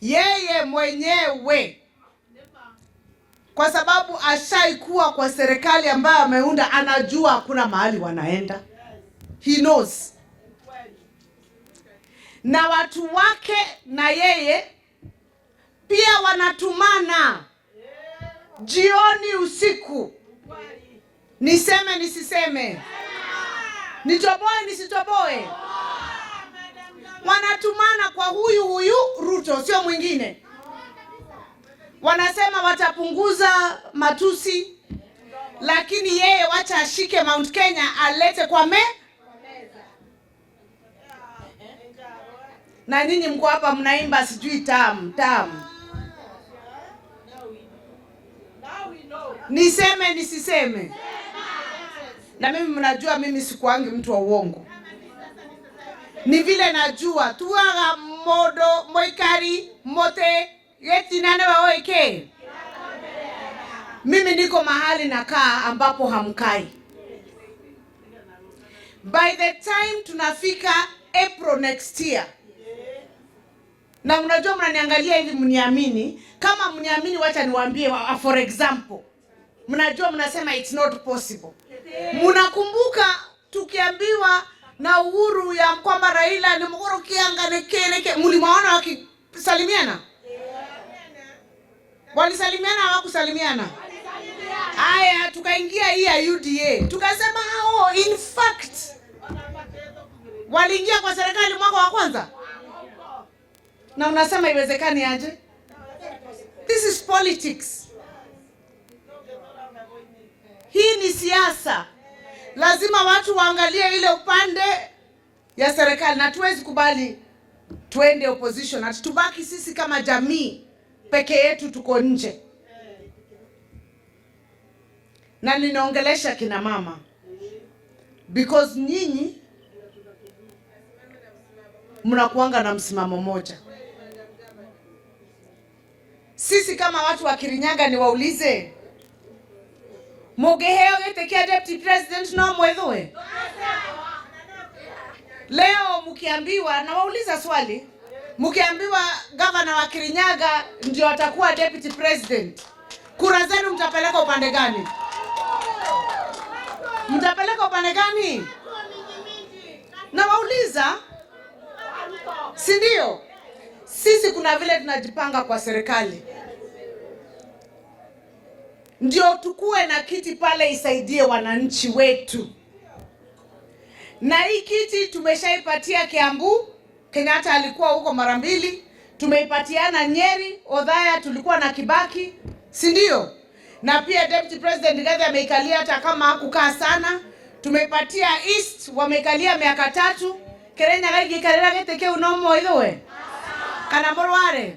yeye mwenyewe, kwa sababu ashaikuwa kwa serikali ambayo ameunda, anajua hakuna mahali wanaenda. He knows. Na watu wake na yeye pia wanatumana jioni, usiku. Niseme nisiseme, nitoboe nisitoboe, wanatumana kwa huyu Ruto, sio mwingine. Wanasema watapunguza matusi, lakini yeye wacha ashike Mount Kenya alete kwa meza. Na nyinyi mko hapa mnaimba sijui tamu. Niseme nisiseme? Na mimi mnajua mimi sikuangi mtu wa uongo. Ni vile najua tuaga modo moikari mote yeti nane waoike. Mimi niko mahali nakaa ambapo hamkai. By the time tunafika April next year, na mnajua mnaniangalia hivi mniamini. Kama mniamini, wacha niwaambie for example. Mnajua mnasema it's not possible. Mnakumbuka tukiambiwa na Uhuru ya kwamba Raila ni mgoro kianga neke, mlimaona wakisalimiana? Walisalimiana hawakusalimiana? Aya, tukaingia hii ya UDA. Tukasema in fact waliingia kwa serikali mwaka wa kwanza. Na unasema iwezekani aje? This is politics. Hii ni siasa. Lazima watu waangalie ile upande ya serikali, na tuwezi kubali tuende opposition, na tubaki sisi kama jamii peke yetu tuko nje. Na ninaongelesha kina mama because nyinyi mnakuanga na msimamo moja. Sisi kama watu wa Kirinyaga niwaulize, Mogeheo getekia deputy president no mwethoe? Leo mkiambiwa, na wauliza swali, mkiambiwa governor wa Kirinyaga ndio atakuwa deputy president, kura zenu mtapeleka upande gani? Mtapeleka upande gani? Na wauliza, si ndio? Sisi kuna vile tunajipanga kwa serikali ndio tukue na kiti pale isaidie wananchi wetu. Na hii kiti tumeshaipatia Kiambu, Kenyatta alikuwa huko mara 2, tumeipatiana Nyeri, Othaya tulikuwa na Kibaki, si ndio? Na pia deputy president Rigathi ameikalia hata kama hakukaa sana. Tumeipatia East, wameikalia miaka 3. Kerenya gagi karera geteke unomo ithoe. Kana morware.